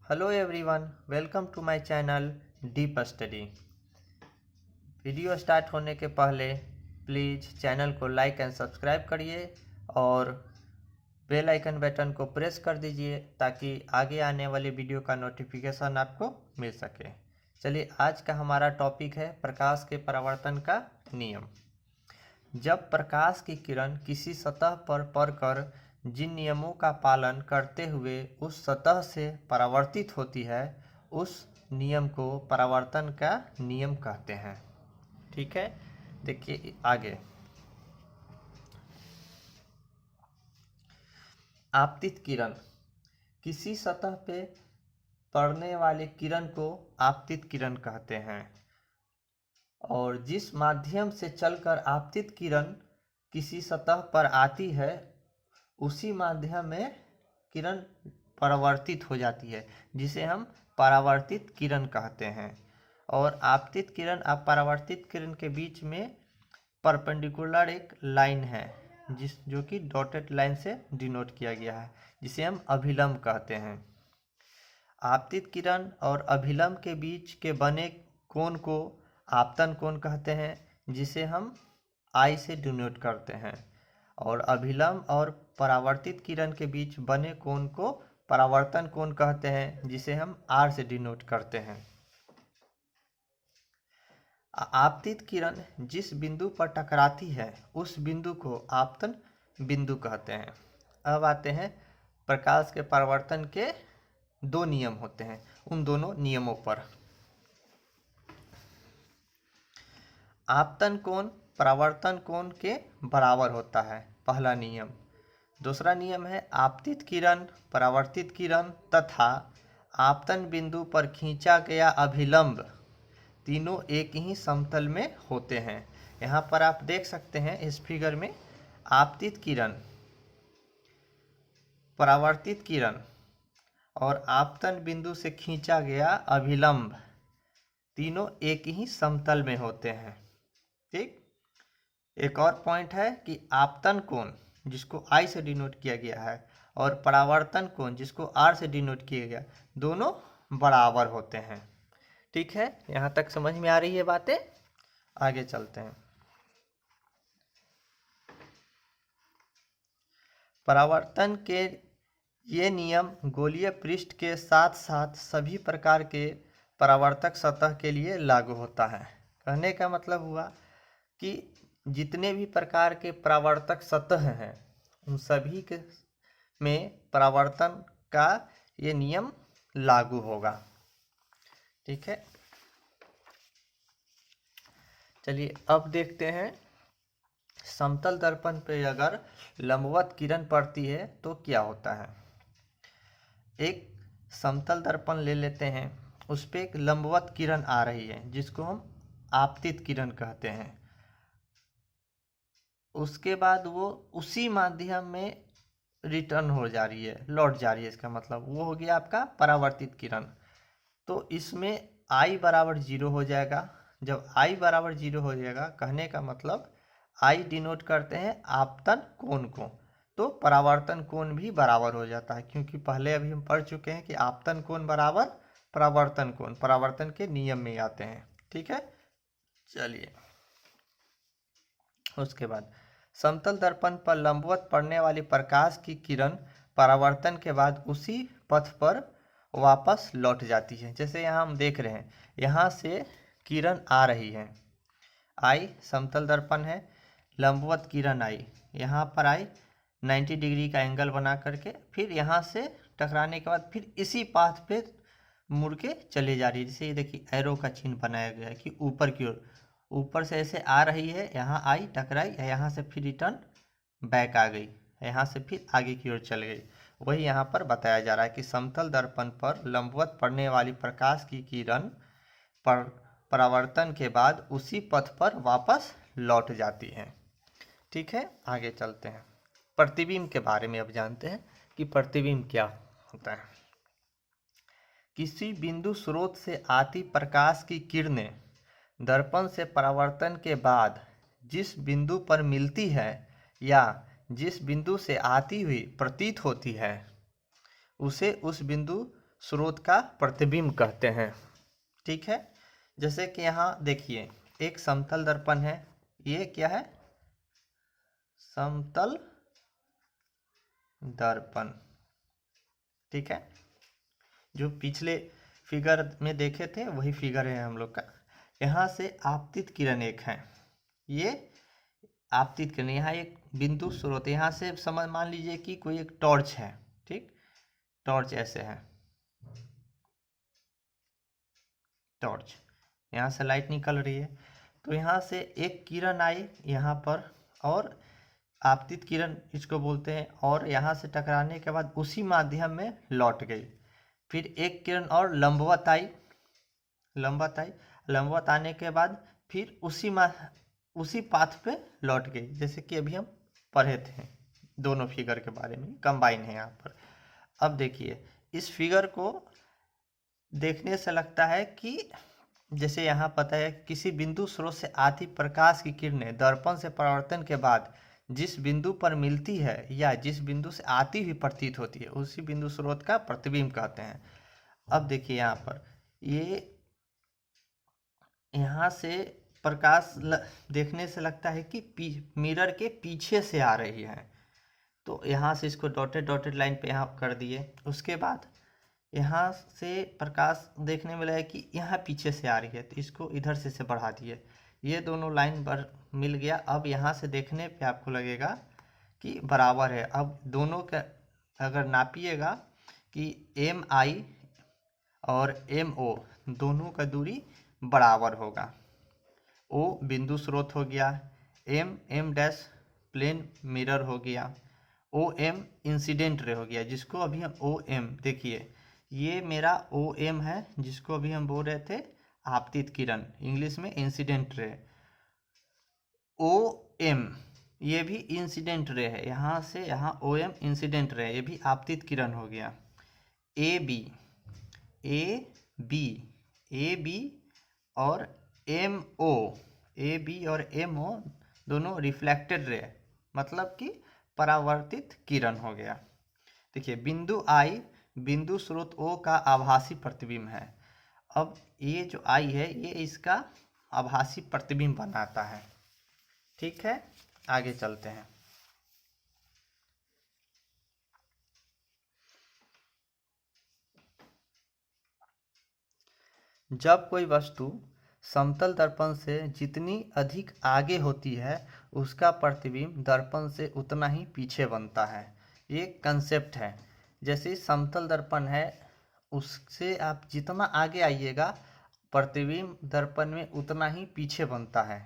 Hello everyone, welcome to my channel Deep Study. Video start होने के पहले please channel को लाइक एंड सब्सक्राइब करिए और बेल आइकन बटन को प्रेस कर दीजिए ताकि आगे आने वाली वीडियो का नोटिफिकेशन आपको मिल सके। चलिए, आज का हमारा टॉपिक है प्रकाश के परावर्तन का नियम। जब प्रकाश की किरण किसी सतह पर पड़कर जिन नियमों का पालन करते हुए उस सतह से परावर्तित होती है, उस नियम को परावर्तन का नियम कहते हैं। ठीक है, देखिए आगे। आपतित किरण, किसी सतह पे पड़ने वाले किरण को आपतित किरण कहते हैं। और जिस माध्यम से चलकर आपतित किरण किसी सतह पर आती है, उसी माध्यम में किरण परावर्तित हो जाती है, जिसे हम परावर्तित किरण कहते हैं। और आपतित किरण और परावर्तित किरण के बीच में परपेंडिकुलर एक लाइन है जो कि डॉटेड लाइन से डिनोट किया गया है, जिसे हम अभिलंब कहते हैं। आपतित किरण और अभिलंब के बीच के बने कोण को आपतन कोण कहते हैं, जिसे हम आई से डिनोट करते हैं। और अभिलंब और परावर्तित किरण के बीच बने कोण को परावर्तन कोण कहते हैं, जिसे हम आर से डिनोट करते हैं। आपतित किरण जिस बिंदु पर टकराती है, उस बिंदु को आपतन बिंदु कहते हैं। अब आते हैं प्रकाश के परावर्तन के दो नियम होते हैं, उन दोनों नियमों पर। आपतन कोण परावर्तन कोण के बराबर होता है, पहला नियम। दूसरा नियम है आपतित किरण, परावर्तित किरण तथा आपतन बिंदु पर खींचा गया अभिलंब तीनों एक ही समतल में होते हैं। यहाँ पर आप देख सकते हैं इस फिगर में, आपतित किरण, परावर्तित किरण और आपतन बिंदु से खींचा गया अभिलंब तीनों एक ही समतल में होते हैं। ठीक, एक और पॉइंट है कि आपतन कोण जिसको आई से डिनोट किया गया है और परावर्तन कोण जिसको आर से डिनोट किया गया, दोनों बराबर होते हैं। ठीक है, यहाँ तक समझ में आ रही है बातें? आगे चलते हैं। परावर्तन के ये नियम गोलीय पृष्ठ के साथ साथ सभी प्रकार के परावर्तक सतह के लिए लागू होता है। कहने का मतलब हुआ कि जितने भी प्रकार के परावर्तक सतह हैं, उन सभी के में परावर्तन का ये नियम लागू होगा। ठीक है, चलिए अब देखते हैं समतल दर्पण पे अगर लंबवत किरण पड़ती है तो क्या होता है। एक समतल दर्पण ले लेते हैं, उस पर एक लंबवत किरण आ रही है जिसको हम आपतित किरण कहते हैं। उसके बाद वो उसी माध्यम में रिटर्न हो जा रही है, लौट जा रही है, इसका मतलब वो हो गया आपका परावर्तित किरण। तो इसमें आई बराबर 0 हो जाएगा। जब आई बराबर 0 हो जाएगा, कहने का मतलब आई डिनोट करते हैं आपतन कोण को, तो परावर्तन कोण भी बराबर हो जाता है, क्योंकि पहले अभी हम पढ़ चुके हैं कि आपतन कोण बराबर परावर्तन कोण, परावर्तन के नियम में आते हैं। ठीक है, चलिए उसके बाद समतल दर्पण पर लंबवत पड़ने वाली प्रकाश की किरण परावर्तन के बाद उसी पथ पर वापस लौट जाती है। जैसे यहाँ हम देख रहे हैं, यहाँ से किरण आ रही है, आई समतल दर्पण है, लंबवत किरण आई, यहाँ पर आई 90 डिग्री का एंगल बना करके, फिर यहाँ से टकराने के बाद फिर इसी पाथ पे मुड़ के चले जा रही है। जैसे ये देखिए एरो का चिन्ह बनाया गया है कि ऊपर की ओर, ऊपर से ऐसे आ रही है, यहाँ आई, टकराई, यहाँ से फिर रिटर्न बैक आ गई, यहाँ से फिर आगे की ओर चल गई। वही यहाँ पर बताया जा रहा है कि समतल दर्पण पर लंबवत पड़ने वाली प्रकाश की किरण पर परावर्तन के बाद उसी पथ पर वापस लौट जाती है। ठीक है, आगे चलते हैं। प्रतिबिंब के बारे में अब जानते हैं कि प्रतिबिंब क्या होता है। किसी बिंदु स्रोत से आती प्रकाश की किरणें दर्पण से परावर्तन के बाद जिस बिंदु पर मिलती है या जिस बिंदु से आती हुई प्रतीत होती है, उसे उस बिंदु स्रोत का प्रतिबिंब कहते हैं। ठीक है, जैसे कि यहाँ देखिए एक समतल दर्पण है, ये क्या है, समतल दर्पण। ठीक है, जो पिछले फिगर में देखे थे वही फिगर है हम लोग का। यहाँ से आपतित किरण एक है, ये आपतित किरण, यहाँ एक बिंदु स्रोत, यहाँ से समझ मान लीजिए कि कोई एक टॉर्च है। ठीक, टॉर्च ऐसे है, टॉर्च, यहाँ से लाइट निकल रही है, तो यहाँ से एक किरण आई यहाँ पर, और आपतित किरण इसको बोलते हैं, और यहाँ से टकराने के बाद उसी माध्यम में लौट गई। फिर एक किरण और लंबवत आई, लंबवत आने के बाद फिर उसी पाथ पे लौट गई, जैसे कि अभी हम पढ़े थे। दोनों फिगर के बारे में कंबाइन है यहाँ पर। अब देखिए इस फिगर को देखने से लगता है कि जैसे यहाँ पता है किसी बिंदु स्रोत से आती प्रकाश की किरणें दर्पण से परावर्तन के बाद जिस बिंदु पर मिलती है या जिस बिंदु से आती हुई प्रतीत होती है उसी बिंदु स्रोत का प्रतिबिंब कहते हैं। अब देखिए यहाँ पर ये यहाँ से प्रकाश देखने से लगता है कि मिरर के पीछे से आ रही है, तो यहाँ से इसको डॉटेड डॉटेड लाइन पे यहाँ कर दिए। उसके बाद यहाँ से प्रकाश देखने में लगा कि यहाँ पीछे से आ रही है, तो इसको इधर से बढ़ा दिए, ये दोनों लाइन पर मिल गया। अब यहाँ से देखने पे आपको लगेगा कि बराबर है। अब दोनों का अगर नापिएगा कि MI और MO दोनों का दूरी बराबर होगा। O बिंदु स्रोत हो गया, M डैश प्लेन मिरर हो गया, OM इंसिडेंट रे हो गया, जिसको अभी हम OM, देखिए ये मेरा OM है जिसको अभी हम बोल रहे थे आपतित किरण, इंग्लिश में इंसिडेंट रे। OM ये भी इंसिडेंट रे है, यहाँ से यहाँ OM इंसिडेंट रे, ये भी आपतित किरण हो गया। AB और MO, AB और MO दोनों रिफ्लेक्टेड रे, मतलब कि परावर्तित किरण हो गया। देखिए बिंदु I बिंदु स्रोत O का आभासी प्रतिबिंब है। अब ये जो I है ये इसका आभासी प्रतिबिंब बनाता है। ठीक है, आगे चलते हैं। जब कोई वस्तु समतल दर्पण से जितनी अधिक आगे होती है उसका प्रतिबिंब दर्पण से उतना ही पीछे बनता है। ये कंसेप्ट है, जैसे समतल दर्पण है उससे आप जितना आगे आइएगा प्रतिबिंब दर्पण में उतना ही पीछे बनता है।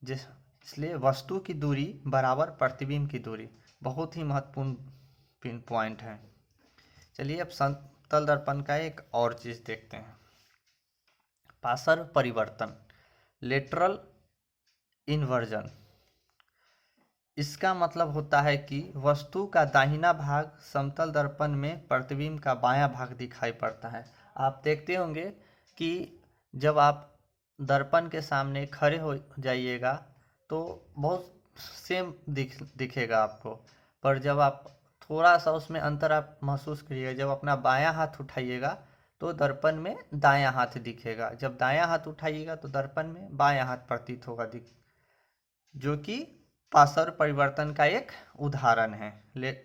इसलिए वस्तु की दूरी बराबर प्रतिबिंब की दूरी, बहुत ही महत्वपूर्ण पॉइंट है। चलिए अब समतल दर्पण का एक और चीज़ देखते हैं, पार्श्व परिवर्तन, लेटरल इन्वर्जन। इसका मतलब होता है कि वस्तु का दाहिना भाग समतल दर्पण में प्रतिबिंब का बायां भाग दिखाई पड़ता है। आप देखते होंगे कि जब आप दर्पण के सामने खड़े हो जाइएगा तो बहुत सेम दिखेगा आपको, पर जब आप थोड़ा सा उसमें अंतर आप महसूस करिएगा, जब अपना बायां हाथ उठाइएगा तो दर्पण में दायां हाथ दिखेगा, जब दायां हाथ उठाइएगा तो दर्पण में बायां हाथ प्रतीत होगा, जो कि पार्श्व परिवर्तन का एक उदाहरण है,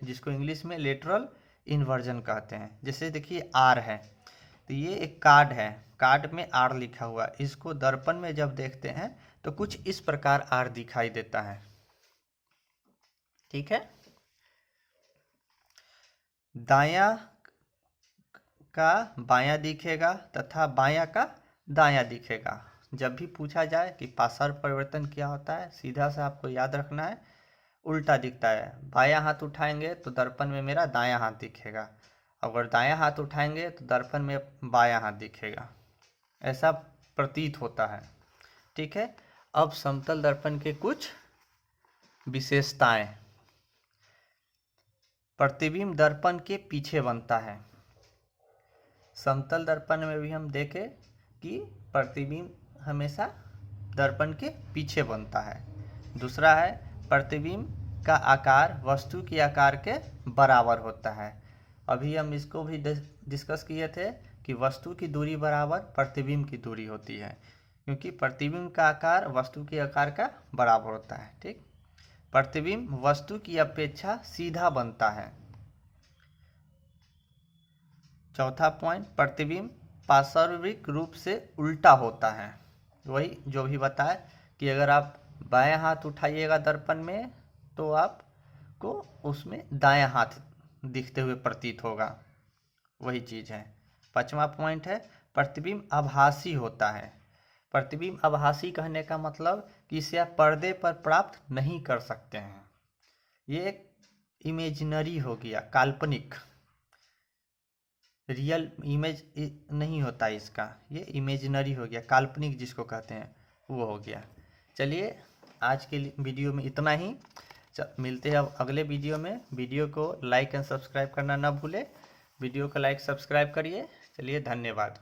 जिसको इंग्लिश में लेटरल इन्वर्जन कहते हैं। जैसे देखिए R है, तो ये एक कार्ड है, कार्ड में R लिखा हुआ, इसको दर्पण में जब देखते हैं तो कुछ इस प्रकार R दिखाई देता है। ठीक है, दायां का बायां दिखेगा तथा बायां का दायां दिखेगा। जब भी पूछा जाए कि पार्श्व परिवर्तन क्या होता है, सीधा सा आपको याद रखना है, उल्टा दिखता है। बायां हाथ उठाएंगे तो दर्पण में मेरा दायां हाथ दिखेगा, अगर दायां हाथ उठाएंगे तो दर्पण में बायां हाथ दिखेगा, ऐसा प्रतीत होता है। ठीक है, अब समतल दर्पण के कुछ विशेषताएं। प्रतिबिंब दर्पण के पीछे बनता है। समतल दर्पण में भी हम देखें कि प्रतिबिंब हमेशा दर्पण के पीछे बनता है। दूसरा है प्रतिबिंब का आकार वस्तु के आकार के बराबर होता है। अभी हम इसको भी डिस्कस किए थे कि वस्तु की दूरी बराबर प्रतिबिंब की दूरी होती है, क्योंकि प्रतिबिंब का आकार वस्तु के आकार का बराबर होता है। ठीक, प्रतिबिंब वस्तु की अपेक्षा सीधा बनता है। चौथा पॉइंट, प्रतिबिंब पार्श्विक रूप से उल्टा होता है। वही जो भी बताए कि अगर आप बाएं हाथ उठाइएगा दर्पण में तो आपको उसमें दायां हाथ दिखते हुए प्रतीत होगा, वही चीज़ है। पांचवा पॉइंट है, प्रतिबिंब आभासी होता है। प्रतिबिंब आभासी कहने का मतलब कि इसे आप पर्दे पर प्राप्त नहीं कर सकते हैं। ये एक इमेजिनरी हो गया, काल्पनिक, रियल इमेज नहीं होता इसका, ये इमेजिनरी हो गया, काल्पनिक जिसको कहते हैं वो हो गया। चलिए आज के वीडियो में इतना ही, मिलते हैं अब अगले वीडियो में। वीडियो को लाइक एंड सब्सक्राइब करना ना भूले, वीडियो को लाइक सब्सक्राइब करिए। चलिए धन्यवाद।